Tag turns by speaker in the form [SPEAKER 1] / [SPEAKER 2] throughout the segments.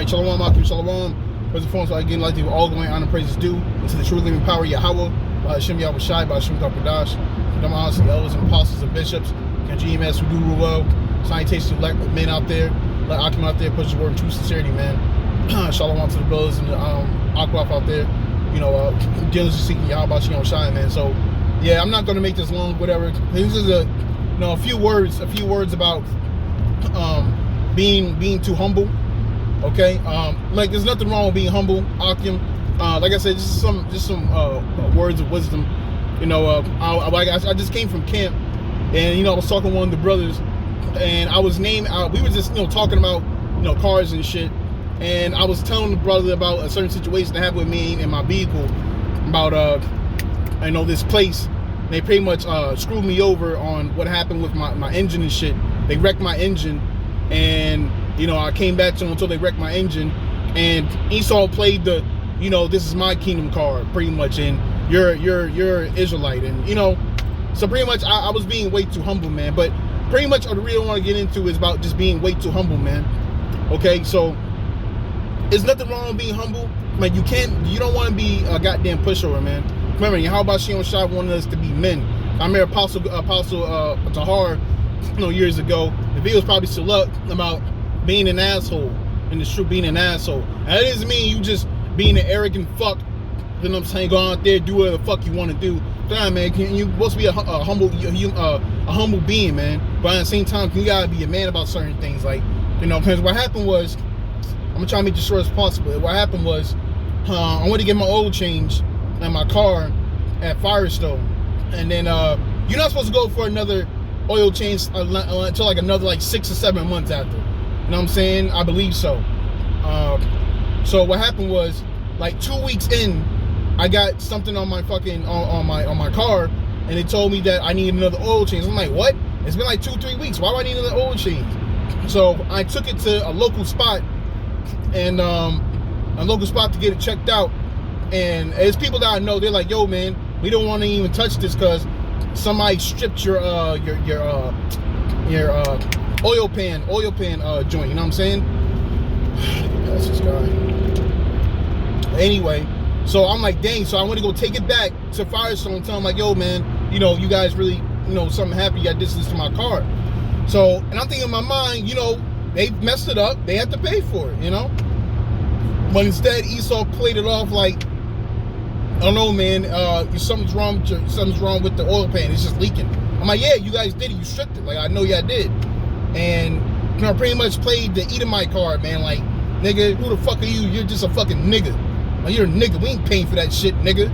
[SPEAKER 1] right, Shalom, Akim, Shalom. First and foremost, I again like to give all glory, honor, praises due into the true living power of Yahweh, by Hashem Yahweh Shai, by Hashem Kapadash, the honors the elders and apostles and bishops, and GMS who do rule well. Salutations to men out there, let Akim out there push the word in true sincerity, man. Shalom to the brothers and the Akwaf out there, you know, diligently seeking Yahweh Yahweh Shai, man. So, yeah, I'm not going to make this long, whatever. This is a few words about being too humble. Okay, like there's nothing wrong with being humble, Akim. Like I said, just some words of wisdom. You know, I just came from camp, and you know, I was talking to one of the brothers, and I was named. We were just talking about cars and shit, and I was telling the brother about a certain situation that happened with me in my vehicle about this place. They pretty much screwed me over on what happened with my engine and shit. They wrecked my engine, and I came back to them until they wrecked my engine, and Esau played the, this is my kingdom card, pretty much, and you're Israelite, and so pretty much I was being way too humble, man. But pretty much what I really want to get into is about just being way too humble, man. Okay, so there's nothing wrong with being humble. Like you don't want to be a goddamn pushover, man. Remember, how about Shem Shai wanted us to be men? I remember Apostle Tahar, years ago. The video was probably still up about being an asshole, and it's true, being an asshole. And that doesn't mean you just being an arrogant fuck. You know what I'm saying? Go out there, do whatever the fuck you want to do. Damn, man, you're supposed to be a humble being, man. But at the same time, you gotta be a man about certain things. Like, because what happened was, I'm gonna try to make this short as possible. What happened was, I went to get my oil change in my car at Firestone, and then you're not supposed to go for another oil change until like another 6 or 7 months after. You know what I'm saying? I believe so. So what happened was, 2 weeks in, I got something on my fucking on my car, and they told me that I need another oil change. I'm like, what? It's been 2-3 weeks. Why do I need another oil change? So I took it to a local spot, and to get it checked out. And as people that I know, they're like, yo, man, we don't want to even touch this because somebody stripped your oil pan joint. You know what I'm saying? That's this guy. Anyway, so I'm like, dang. So I want to go take it back to Firestone and tell them, like, yo, man, you guys really, something happened. You got distance to my car. So, and I'm thinking in my mind, they messed it up. They have to pay for it, But instead, Esau played it off like, I don't know, man, something's wrong with the oil pan. It's just leaking. I'm like, yeah, you guys did it. You stripped it. Like, I know y'all did. And, pretty much played the Edomite card, man. Like, nigga, who the fuck are you? You're just a fucking nigga. Like, you're a nigga. We ain't paying for that shit, nigga.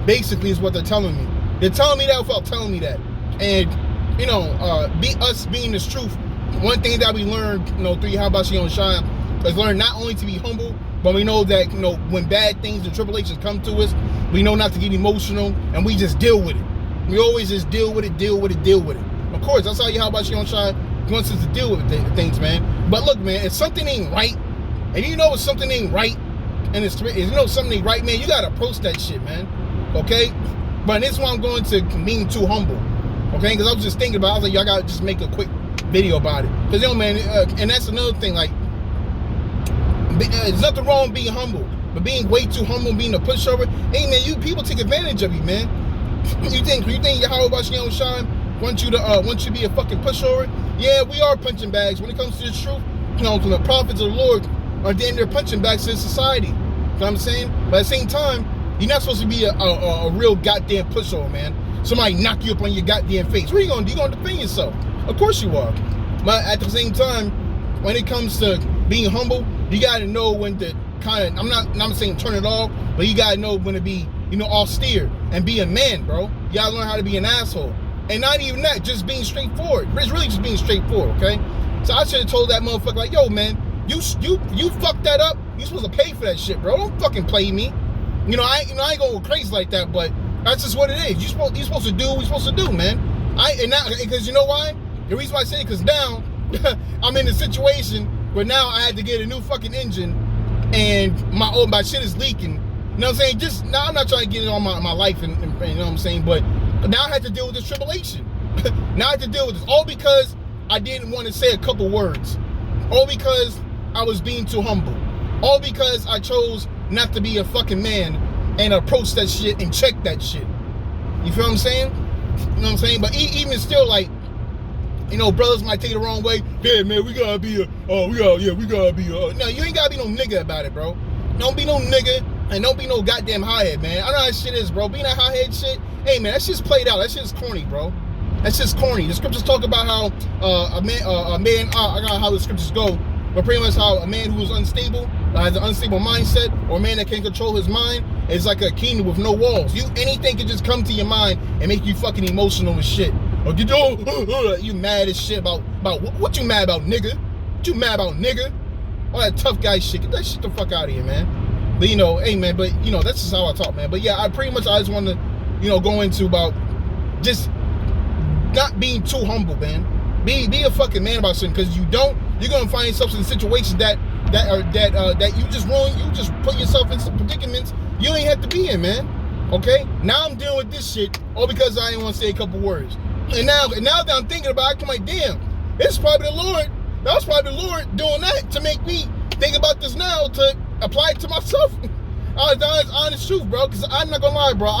[SPEAKER 1] Basically is what they're telling me. They're telling me that without telling me that. And, us being this truth, one thing that we learned, through Habashi on Shine, is learn not only to be humble, but we know that, when bad things and tribulations come to us, we know not to get emotional, and we just deal with it. We always just deal with it. Of course, that's how Habashi on Shine wants us to deal with things, man. But look, man, if something ain't right, and if something ain't right, and something ain't right, man, you gotta approach that shit, man. Okay? But this is why I'm going to being too humble. Okay? Because I was just thinking about it. I was like, y'all gotta just make a quick video about it. Because, man, and that's another thing, like, there's nothing wrong with being humble. But being way too humble, being a pushover, hey, man, people take advantage of you, man. You think Yahweh Bashion Shine wants you to be a fucking pushover? Yeah, we are punching bags. When it comes to the truth, to the prophets of the Lord are damn near punching bags to society. You know what I'm saying? But at the same time, you're not supposed to be a real goddamn pushover, man. Somebody knock you up on your goddamn face. What are you gonna do? You gonna defend yourself? Of course you are. But at the same time, when it comes to being humble, you gotta know when to I'm not saying turn it off, but you gotta know when to be, austere and be a man, bro. You gotta learn how to be an asshole. And not even that, just being straightforward. It's really just being straightforward, okay? So I should have told that motherfucker, like, yo, man, you fucked that up. You supposed to pay for that shit, bro. Don't fucking play me. I ain't gonna go crazy like that, but that's just what it is. You supposed to do what you're supposed to do, man. Because you know why? The reason why I say it, because now I'm in a situation where now I had to get a new fucking engine, and my shit is leaking. You know what I'm saying? Now I'm not trying to get it on my life, and you know what I'm saying, but now I had to deal with this tribulation. Now I have to deal with this, all because I didn't want to say a couple words, all because I was being too humble. All because I chose not to be a fucking man and approach that shit and check that shit. You feel what I'm saying? You know what I'm saying? But even still, like, you know, brothers might take it the wrong way. Yeah, man, we gotta be no, you ain't gotta be no nigga about it, bro. Don't be no nigga and don't be no goddamn hothead, man. I know how shit is, bro. Being that hothead shit, hey, man, that shit's played out. That shit's corny, bro. That's just corny. The scriptures talk about how I got how the scriptures go, but pretty much how a man who is unstable, has an unstable mindset, or a man that can't control his mind, is like a kingdom with no walls. Anything can just come to your mind and make you fucking emotional and shit. Or you mad as shit about what you mad about, nigga? What you mad about, nigga? All that tough guy shit. Get that shit the fuck out of here, man. But, you know, hey, man, but, you know, that's just how I talk, man. But, yeah, I just want to, you know, go into about just not being too humble, man. Be a fucking man about something, because you're gonna find yourself in situations that you just put yourself in some predicaments you ain't have to be in, man. Okay? Now I'm dealing with this shit all because I didn't want to say a couple words. And now that I'm thinking about it, I'm like, damn, it's probably the Lord. That was probably the Lord doing that to make me think about this now, to apply it to myself. Honest truth, bro, because I'm not gonna lie, bro.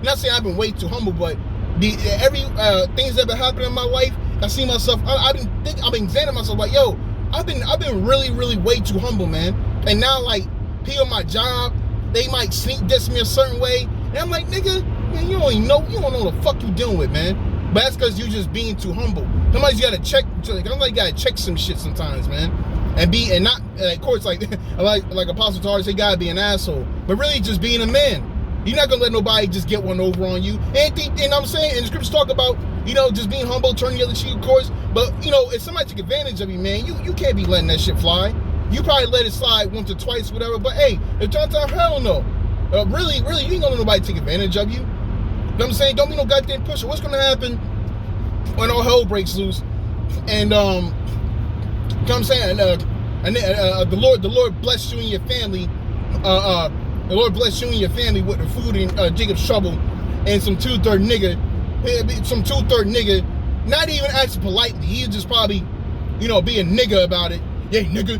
[SPEAKER 1] Not saying I've been way too humble, but things that have been happening in my life, I see myself. I've been examining myself like, yo, I've been really, really way too humble, man. And now, like, people at my job, they might sneak diss me a certain way, and I'm like, nigga, man, you don't know the fuck you dealing with, man. But that's because you just being too humble. Sometimes you gotta check. You gotta check some shit sometimes, man. And not, of course, like Apostle Tar say, gotta be an asshole, but really just being a man. You're not gonna let nobody just get one over on you. And I'm saying, and the scriptures talk about, you know, just being humble, turning the other cheek, of course. But, you know, if somebody took advantage of you, man, you can't be letting that shit fly. You probably let it slide once or twice, whatever. But hey, if turns out, hell no. Really, you ain't gonna let nobody take advantage of you. You know what I'm saying? Don't be no goddamn pusher. What's gonna happen when all hell breaks loose? And you know what I'm saying? The Lord bless you and your family. The Lord bless you and your family with the food in Jacob's trouble, and some two-third nigga, not even acting politely. He'll just probably, you know, be a nigga about it. Yeah, nigga,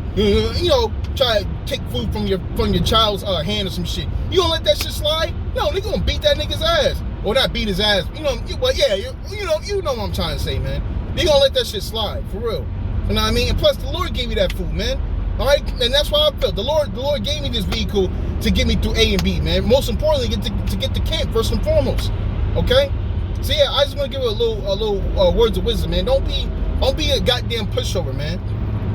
[SPEAKER 1] you know, try to take food from your child's hand or some shit. You gonna let that shit slide? No, they gonna beat that nigga's ass, or not beat his ass. You know, but yeah, you know what I'm trying to say, man. They gonna let that shit slide for real. You know what I mean? And plus, the Lord gave me that food, man. All right, and that's why I felt the Lord gave me this vehicle to get me through A and B, man. Most importantly, to get to camp first and foremost. Okay, so yeah, I just want to give a little words of wisdom, man. Don't be a goddamn pushover, man.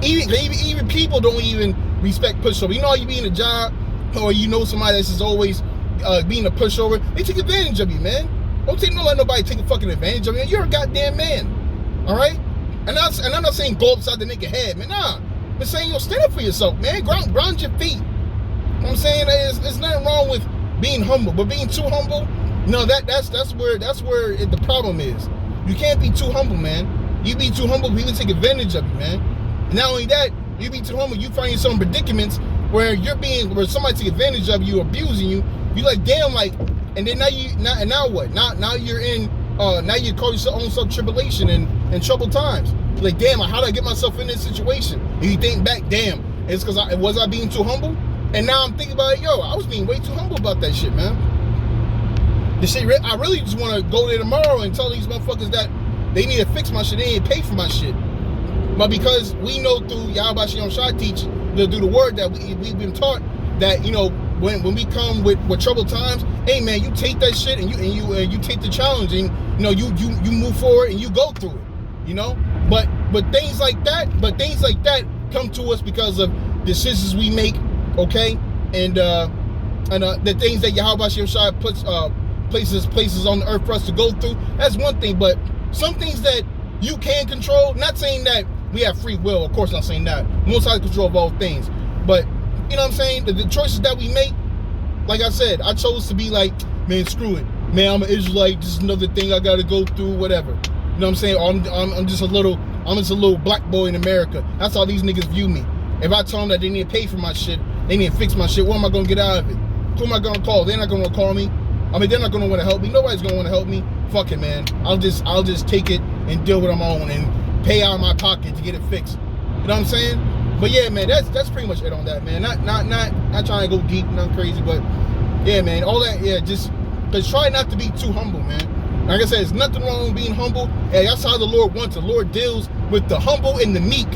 [SPEAKER 1] Even people don't even respect pushover. You know, you be in a job, or you know somebody that's just always being a pushover. They take advantage of you, man. Don't let nobody take a fucking advantage of you. You're a goddamn man. All right, and I'm not saying go upside the nigga head, man. Nah. I'm saying, yo, stand up for yourself, man. Ground your feet. You know what I'm saying? There's nothing wrong with being humble, but being too humble, no, that's where the problem is. You can't be too humble, man. You be too humble, people take advantage of you, man. And not only that, you be too humble, you find yourself in predicaments where somebody take advantage of you, abusing you. You like, damn, like, and then now what? Now you're in now you call yourself own self tribulation and troubled times. Like, damn, how did I get myself in this situation? And you think back, damn, it's because I being too humble? And now I'm thinking about it, yo, I was being way too humble about that shit, man. This shit, I really just want to go there tomorrow and tell these motherfuckers that they need to fix my shit, they need to pay for my shit. But because we know through Yahweh Shem Shah teach, through the word that we've been taught, that, you know, when we come with troubled times, hey man, you take that shit and you take the challenge, and you know you move forward and you go through it, you know. But things like that come to us because of decisions we make, okay, and the things that Yahweh Shem Shah puts places on the earth for us to go through. That's one thing, but some things that you can control. Not saying that we have free will, of course, not saying that. Most High control of all things, but you know what I'm saying? The choices that we make, like I said, I chose to be like, man, screw it, man. I'm an Israelite. Just another thing I got to go through, whatever. You know what I'm saying? I'm just a little black boy in America. That's how these niggas view me. If I tell them that they need to pay for my shit, they need to fix my shit, what am I gonna get out of it? Who am I gonna call? They're not gonna call me. I mean, they're not gonna want to help me. Nobody's gonna want to help me. Fuck it, man. I'll just take it and deal with them on and pay out of my pocket to get it fixed. You know what I'm saying? But yeah, man, that's pretty much it on that, man. Not trying to go deep, nothing crazy, but yeah, man, all that, yeah, just try not to be too humble, man. Like I said, there's nothing wrong with being humble. Hey, that's how the Lord wants it. The Lord deals with the humble and the meek.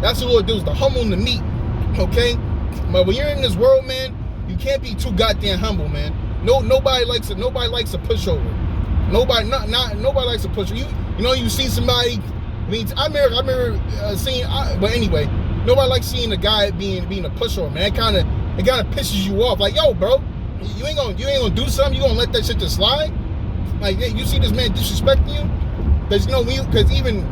[SPEAKER 1] That's what the Lord deals, the humble and the meek. Okay? But when you're in this world, man, you can't be too goddamn humble, man. Nobody likes a pushover. Nobody likes a pushover. You know, you see somebody. I mean, I remember seeing. But anyway, nobody likes seeing a guy being a pushover, man. It kind of pisses you off. Like, yo, bro, you ain't gonna do something. You gonna let that shit just slide? Like, you see this man disrespecting you? Because because even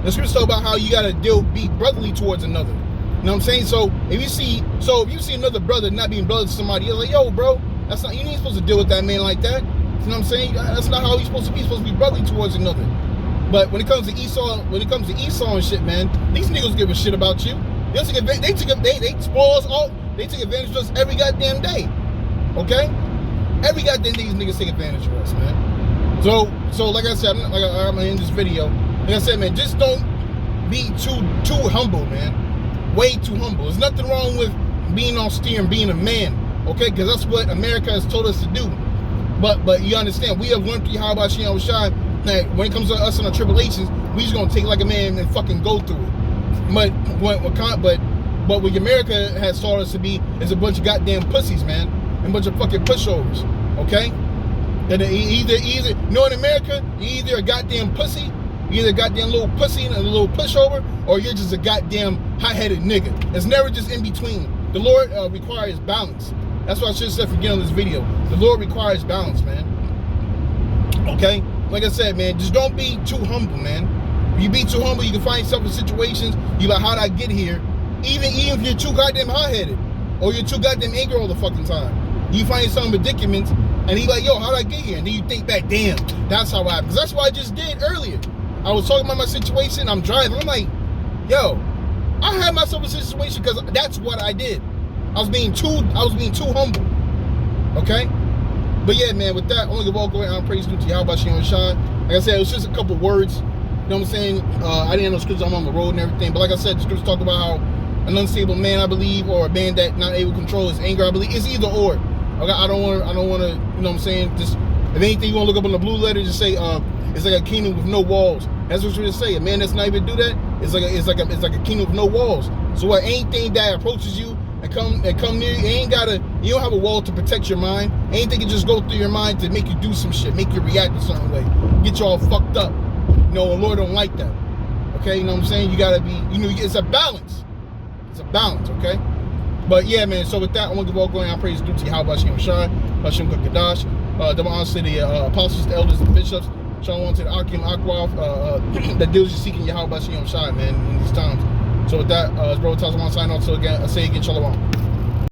[SPEAKER 1] the scripture talk about how you gotta be brotherly towards another. You know what I'm saying? So if you see another brother not being brother to somebody else, like, yo, bro, you ain't supposed to deal with that man like that. You know what I'm saying? That's not how he's supposed to be. He's supposed to be brotherly towards another. But when it comes to Esau and shit, man, these niggas give a shit about you. They spoil us all. They take advantage of us every goddamn day. Okay? Every goddamn day these niggas take advantage of us, man. So like I said, I'm in this video. Like I said, man, just don't be too humble, man. Way too humble. There's nothing wrong with being austere and being a man, okay? Because that's what America has told us to do. But you understand, we have learned through Yahweh Shem Shai that when it comes to us and our tribulations, we just gonna take like a man and fucking go through it. But what America has taught us to be is a bunch of goddamn pussies, man, and a bunch of fucking pushovers, okay? And either in America, you're either a goddamn pussy, you're either a goddamn little pussy and a little pushover, or you're just a goddamn hot-headed nigga. It's never just in between. The Lord requires balance. That's what I should have said for getting on this video. The Lord requires balance, man. Okay? Like I said, man, just don't be too humble, man. If you be too humble, you can find yourself in situations, you're like, how'd I get here? Even if you're too goddamn hot-headed, or you're too goddamn angry all the fucking time. You find yourself in predicaments, and you're like, yo, how'd I get here? And then you think back, damn, that's how I happened. Because that's what I just did earlier. I was talking about my situation, I'm driving, I'm like, yo, I had myself in a situation because that's what I did. I was being too humble. Okay? But yeah, man, with that, only walk away. I'm praise due to Yahweh Shem Shai. Like I said, it was just a couple words. You know what I'm saying? I didn't know scriptures. I'm on the road and everything. But like I said, the scriptures talk about how an unstable man, I believe, or a man that not able to control his anger, I believe. It's either or. Okay? I don't want to, you know what I'm saying? Just, if anything, you want to look up on the blue letter, just say, it's like a kingdom with no walls. That's what you're gonna say. A man that's not even do that, it's like a kingdom with no walls. So what, anything that approaches you and come near you, you don't have a wall to protect your mind. Anything can just go through your mind to make you do some shit, make you react a certain way, get you all fucked up. You know, the Lord don't like that. Okay, you know what I'm saying? You gotta be, it's a balance. It's a balance, okay? But yeah, man, so with that, I want to walk going. I praise due to Yahweh Shem Shai, Hashem Kadash, double honor to the apostles, the elders, and bishops. Shalom to the Akim Akwaf that deals with seeking Yahweh Shem Shai, man, in these times. So with that, as Bro Tazman sign off. So again, I say again, Shalom.